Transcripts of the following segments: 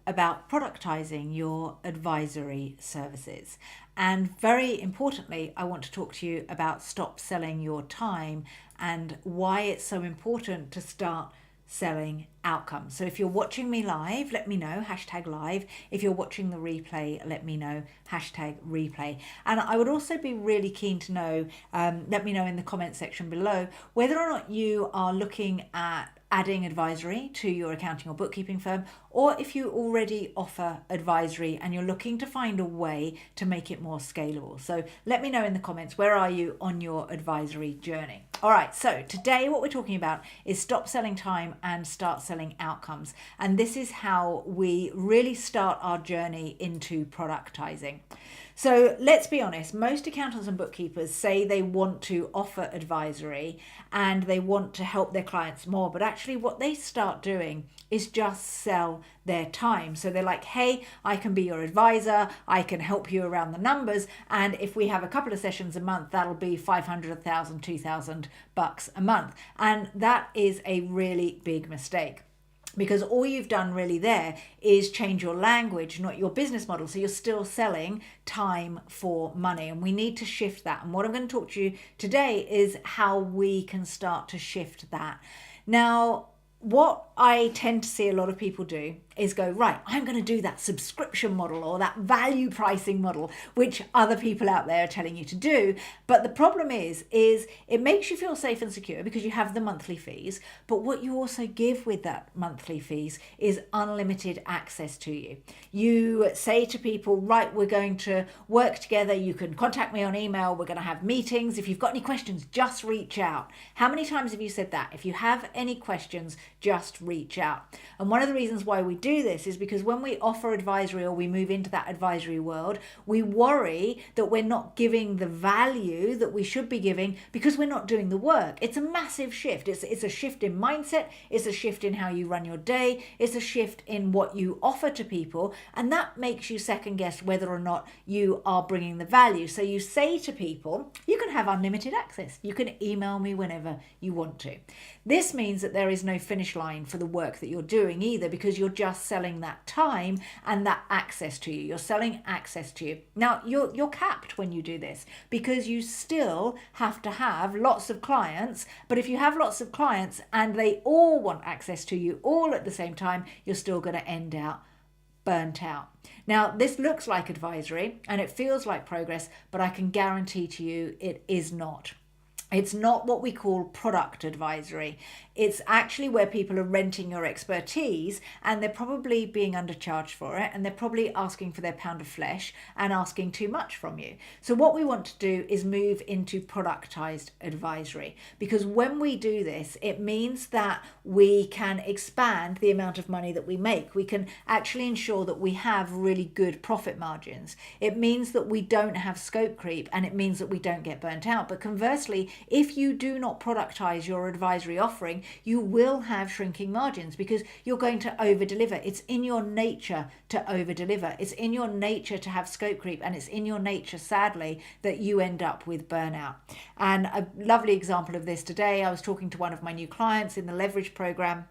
about productizing your advisory services. And very importantly, I want to talk to you about stop selling your time and why it's so important to start selling outcomes. So if you're watching me live, let me know, #live. If you're watching the replay, let me know, #replay. And I would also be really keen to know, let me know in the comment section below, whether or not you are looking at adding advisory to your accounting or bookkeeping firm, or if you already offer advisory and you're looking to find a way to make it more scalable. So let me know in the comments, where are you on your advisory journey? All right, so today what we're talking about is stop selling time and start selling outcomes. And this is how we really start our journey into productizing. So let's be honest, most accountants and bookkeepers say they want to offer advisory and they want to help their clients more, but actually what they start doing is just sell their time. So they're like, hey, I can be your advisor, I can help you around the numbers, and if we have a couple of sessions a month, that'll be $500, $1,000, $2,000 a month. And that is a really big mistake, because all you've done really there is change your language, not your business model. So you're still selling time for money, and we need to shift that. And what I'm going to talk to you today is how we can start to shift that. Now, what I tend to see a lot of people do is go, right, I'm going to do that subscription model or that value pricing model, which other people out there are telling you to do. But the problem is it makes you feel safe and secure because you have the monthly fees. But what you also give with that monthly fees is unlimited access to you. You say to people, right, we're going to work together. You can contact me on email. We're going to have meetings. If you've got any questions, just reach out. How many times have you said that? If you have any questions, just reach out. And one of the reasons why we do this is because when we offer advisory or we move into that advisory world, we worry that we're not giving the value that we should be giving because we're not doing the work. It's a massive shift. It's a shift in mindset. It's a shift in how you run your day. It's a shift in what you offer to people. And that makes you second guess whether or not you are bringing the value. So you say to people, you can have unlimited access. You can email me whenever you want to. This means that there is no finish line for the work that you're doing either, because you're just selling that time and that access to you. You're selling access to you. Now, you're capped when you do this because you still have to have lots of clients. But if you have lots of clients and they all want access to you all at the same time, you're still going to end out burnt out. Now, this looks like advisory and it feels like progress, but I can guarantee to you it is not. It's not what we call product advisory. It's actually where people are renting your expertise and they're probably being undercharged for it, and they're probably asking for their pound of flesh and asking too much from you. So what we want to do is move into productized advisory, because when we do this, it means that we can expand the amount of money that we make. We can actually ensure that we have really good profit margins. It means that we don't have scope creep, and it means that we don't get burnt out. But conversely, if you do not productize your advisory offering, you will have shrinking margins because you're going to over deliver. It's in your nature to over deliver. It's in your nature to have scope creep, and it's in your nature, sadly, that you end up with burnout. And a lovely example of this today, I was talking to one of my new clients in the leverage program,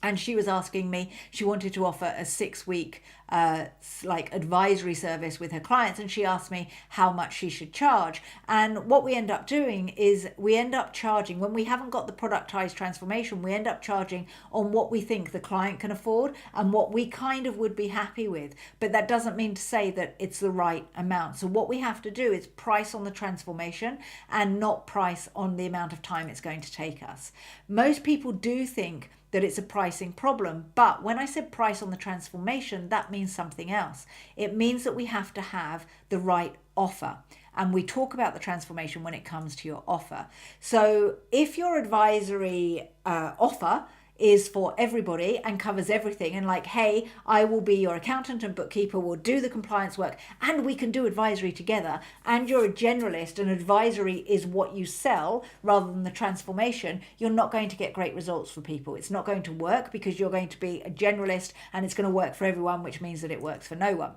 and she was asking me, she wanted to offer a 6-week advisory service with her clients, and she asked me how much she should charge. And what we end up doing is we end up charging, when we haven't got the productized transformation, we end up charging on what we think the client can afford and what we kind of would be happy with. But that doesn't mean to say that it's the right amount. So what we have to do is price on the transformation and not price on the amount of time it's going to take us. Most people do think that it's a pricing problem. But when I said price on the transformation, that means something else. It means that we have to have the right offer. And we talk about the transformation when it comes to your offer. So if your advisory offer is for everybody and covers everything, and like, hey, I will be your accountant and bookkeeper, we'll do the compliance work, and we can do advisory together, and you're a generalist and advisory is what you sell rather than the transformation, you're not going to get great results for people. It's not going to work because you're going to be a generalist and it's going to work for everyone, which means that it works for no one.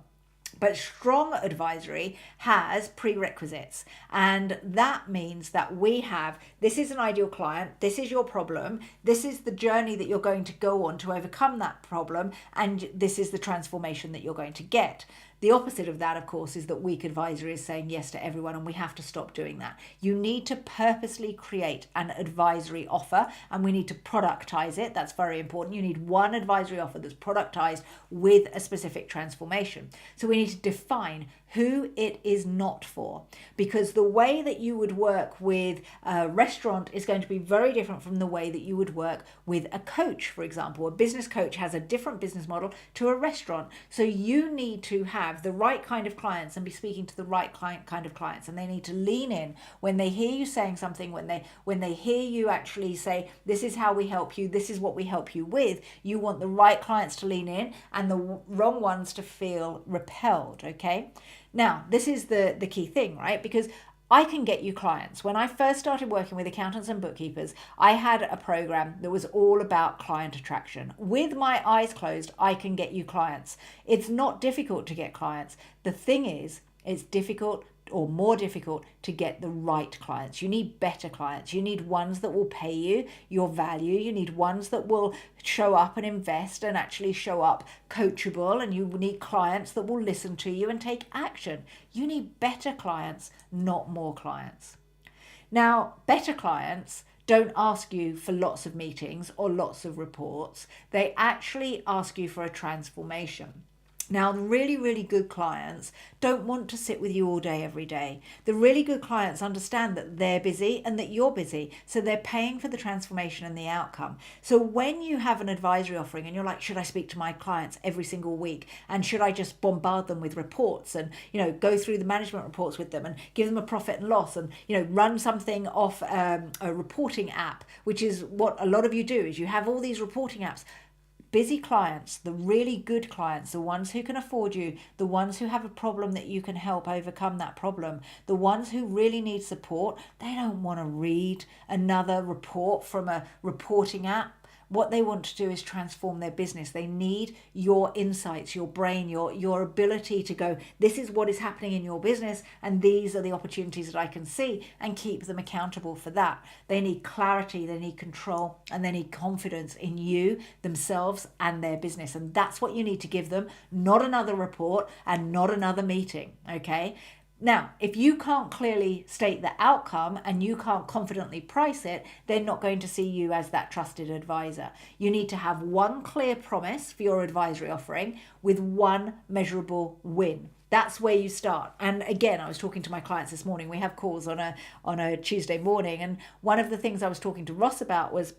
But strong advisory has prerequisites. And that means that we have, this is an ideal client, this is your problem, this is the journey that you're going to go on to overcome that problem, and this is the transformation that you're going to get. The opposite of that, of course, is that weak advisory is saying yes to everyone, and we have to stop doing that. You need to purposely create an advisory offer, and we need to productize it. That's very important. You need one advisory offer that's productized with a specific transformation. So we need to define who it is not for, because the way that you would work with a restaurant is going to be very different from the way that you would work with a coach, for example. A business coach has a different business model to a restaurant. So you need to have the right kind of clients and be speaking to the right kind of clients, and they need to lean in when they hear you saying something, when they hear you actually say, this is how we help you, this is what we help you with. You want the right clients to lean in and the wrong ones to feel repelled, okay? Now, this is the key thing, right? Because I can get you clients. When I first started working with accountants and bookkeepers, I had a program that was all about client attraction. With my eyes closed, I can get you clients. It's not difficult to get clients. The thing is, it's difficult or more difficult to get the right clients. You need better clients. You need ones that will pay you your value. You need ones that will show up and invest and actually show up coachable. And you need clients that will listen to you and take action. You need better clients, not more clients. Now, better clients don't ask you for lots of meetings or lots of reports. They actually ask you for a transformation. Now, the really, really good clients don't want to sit with you all day, every day. The really good clients understand that they're busy and that you're busy. So they're paying for the transformation and the outcome. So when you have an advisory offering and you're like, should I speak to my clients every single week? And should I just bombard them with reports and, go through the management reports with them and give them a profit and loss and, run something off a reporting app, which is what a lot of you do, is you have all these reporting apps. Busy clients, the really good clients, the ones who can afford you, the ones who have a problem that you can help overcome that problem, the ones who really need support, they don't want to read another report from a reporting app. What they want to do is transform their business. They need your insights, your brain, your ability to go, this is what is happening in your business, and these are the opportunities that I can see, and keep them accountable for that. They need clarity, they need control, and they need confidence in you, themselves, and their business. And that's what you need to give them, not another report and not another meeting, okay? Now, if you can't clearly state the outcome and you can't confidently price it, they're not going to see you as that trusted advisor. You need to have one clear promise for your advisory offering with one measurable win. That's where you start. And again, I was talking to my clients this morning. We have calls on a Tuesday morning. And one of the things I was talking to Ross about was,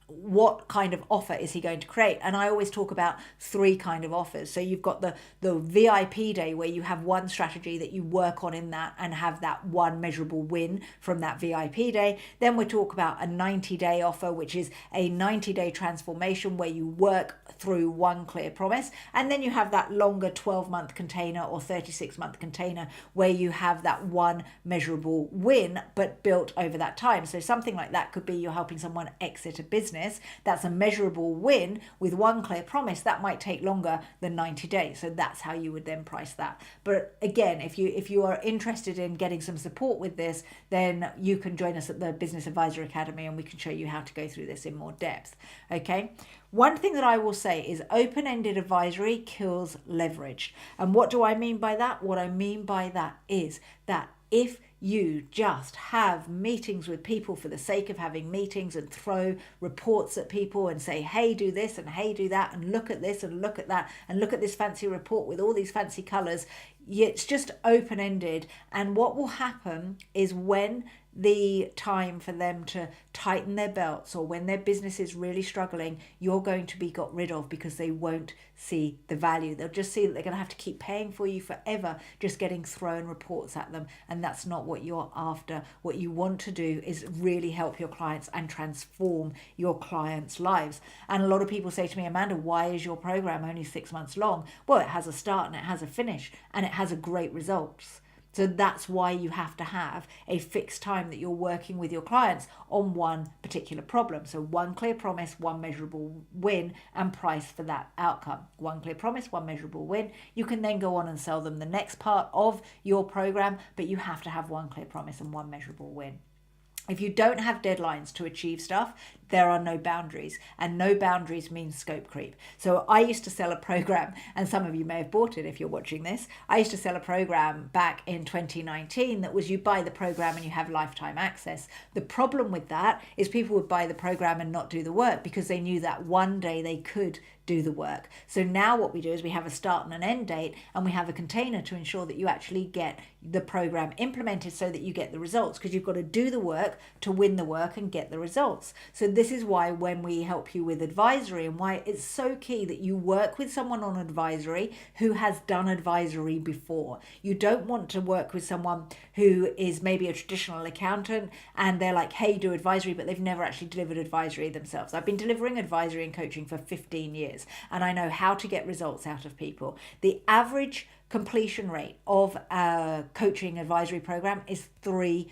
what kind of offer is he going to create? And I always talk about three kind of offers. So you've got the VIP day, where you have one strategy that you work on in that and have that one measurable win from that VIP day. Then we talk about a 90-day offer, which is a 90-day transformation where you work through one clear promise. And then you have that longer 12-month container or 36-month container where you have that one measurable win, but built over that time. So something like that could be you're helping someone exit a business. That's a measurable win with one clear promise. That might take longer than 90 days. So that's how you would then price that. But again, if you are interested in getting some support with this, then you can join us at the Business Advisor Academy and we can show you how to go through this in more depth. Okay. One thing that I will say is open-ended advisory kills leverage. And what do I mean by that? What I mean by that is that if you just have meetings with people for the sake of having meetings and throw reports at people and say, hey, do this and hey, do that and look at this and look at that and look at this fancy report with all these fancy colours, it's just open-ended. And what will happen is when the time for them to tighten their belts, or when their business is really struggling, you're going to be got rid of, because they won't see the value. They'll just see that they're going to have to keep paying for you forever, just getting thrown reports at them. And that's not what you're after. What you want to do is really help your clients and transform your clients' lives. And a lot of people say to me, Amanda, why is your program only 6 months long? Well, it has a start and it has a finish, and it has a great results. So that's why you have to have a fixed time that you're working with your clients on one particular problem. So one clear promise, one measurable win, and price for that outcome. One clear promise, one measurable win. You can then go on and sell them the next part of your program, but you have to have one clear promise and one measurable win. If you don't have deadlines to achieve stuff, there are no boundaries, and no boundaries means scope creep. So I used to sell a program, and some of you may have bought it if you're watching this. I used to sell a program back in 2019 that was you buy the program and you have lifetime access. The problem with that is people would buy the program and not do the work because they knew that one day they could do the work. So now what we do is we have a start and an end date, and we have a container to ensure that you actually get the program implemented so that you get the results, because you've got to do the work to win the work and get the results. So this is why when we help you with advisory, and why it's so key that you work with someone on advisory who has done advisory before. You don't want to work with someone who is maybe a traditional accountant and they're like, hey, do advisory, but they've never actually delivered advisory themselves. I've been delivering advisory and coaching for 15 years, and I know how to get results out of people. The average completion rate of a coaching advisory program is 3%.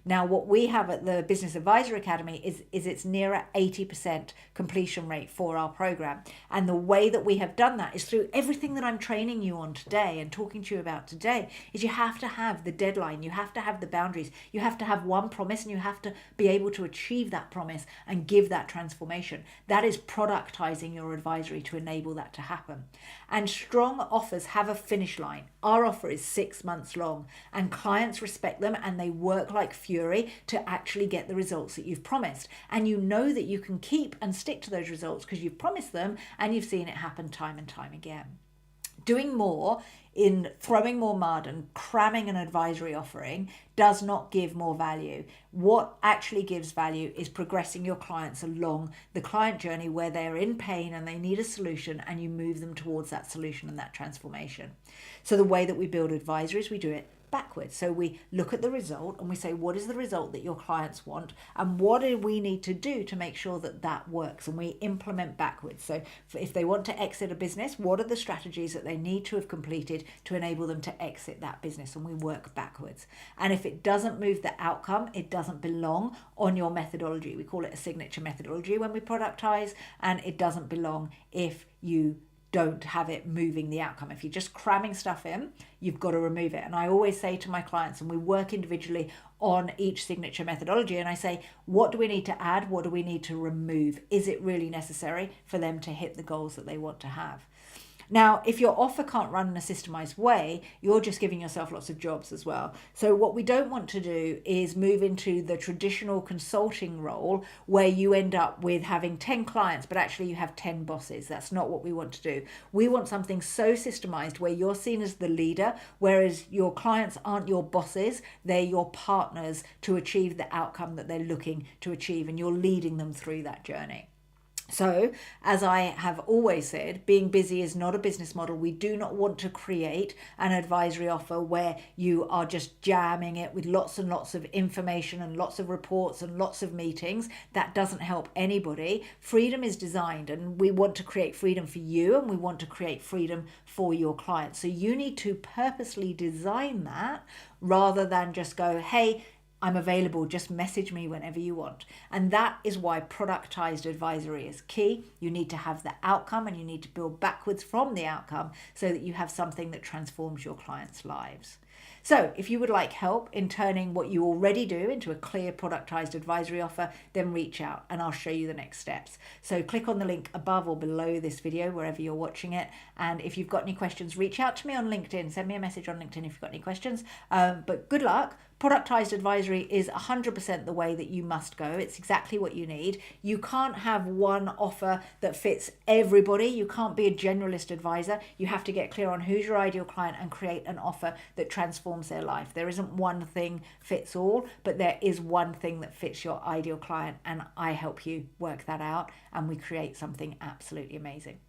Now, what we have at the Business Advisor Academy is it's nearer 80% completion rate for our program. And the way that we have done that is through everything that I'm training you on today and talking to you about today, is you have to have the deadline, you have to have the boundaries, you have to have one promise, and you have to be able to achieve that promise and give that transformation. That is productizing your advisory to enable that to happen. And strong offers have a finish line. Our offer is 6 months long, and clients respect them and they work like fury to actually get the results that you've promised. And you know that you can keep and stick to those results because you've promised them and you've seen it happen time and time again. Doing more in throwing more mud and cramming an advisory offering does not give more value. What actually gives value is progressing your clients along the client journey where they're in pain and they need a solution, and you move them towards that solution and that transformation. So the way that we build advisories, we do it backwards. So we look at the result and we say, what is the result that your clients want, and what do we need to do to make sure that that works, and we implement backwards. So if they want to exit a business, what are the strategies that they need to have completed to enable them to exit that business, and we work backwards. And if it doesn't move the outcome, it doesn't belong on your methodology. We call it a signature methodology when we productize, and it doesn't belong if you don't have it moving the outcome. If you're just cramming stuff in, you've got to remove it. And I always say to my clients, and we work individually on each signature methodology, and I say, what do we need to add? What do we need to remove? Is it really necessary for them to hit the goals that they want to have? Now, if your offer can't run in a systemized way, you're just giving yourself lots of jobs as well. So what we don't want to do is move into the traditional consulting role where you end up with having 10 clients, but actually you have 10 bosses. That's not what we want to do. We want something so systemized where you're seen as the leader, whereas your clients aren't your bosses, they're your partners to achieve the outcome that they're looking to achieve, and you're leading them through that journey. So, as I have always said, being busy is not a business model. We do not want to create an advisory offer where you are just jamming it with lots and lots of information and lots of reports and lots of meetings. That doesn't help anybody. Freedom is designed, and we want to create freedom for you, and we want to create freedom for your clients. So you need to purposely design that rather than just go, hey, I'm available, just message me whenever you want. And that is why productized advisory is key. You need to have the outcome, and you need to build backwards from the outcome so that you have something that transforms your clients' lives. So if you would like help in turning what you already do into a clear productized advisory offer, then reach out and I'll show you the next steps. So click on the link above or below this video, wherever you're watching it. And if you've got any questions, reach out to me on LinkedIn. Send me a message on LinkedIn if you've got any questions. But good luck. Productized advisory is 100% the way that you must go. It's exactly what you need. You can't have one offer that fits everybody. You can't be a generalist advisor. You have to get clear on who's your ideal client and create an offer that transforms their life. There isn't one thing fits all, but there is one thing that fits your ideal client, and I help you work that out, and we create something absolutely amazing.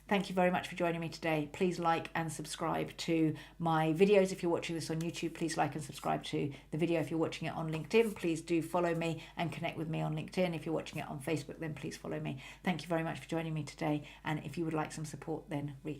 Thank you very much for joining me today. Please like and subscribe to my videos. If you're watching this on YouTube, please like and subscribe to the video. If you're watching it on LinkedIn, please do follow me and connect with me on LinkedIn. If you're watching it on Facebook, then please follow me. Thank you very much for joining me today. And if you would like some support, then reach out.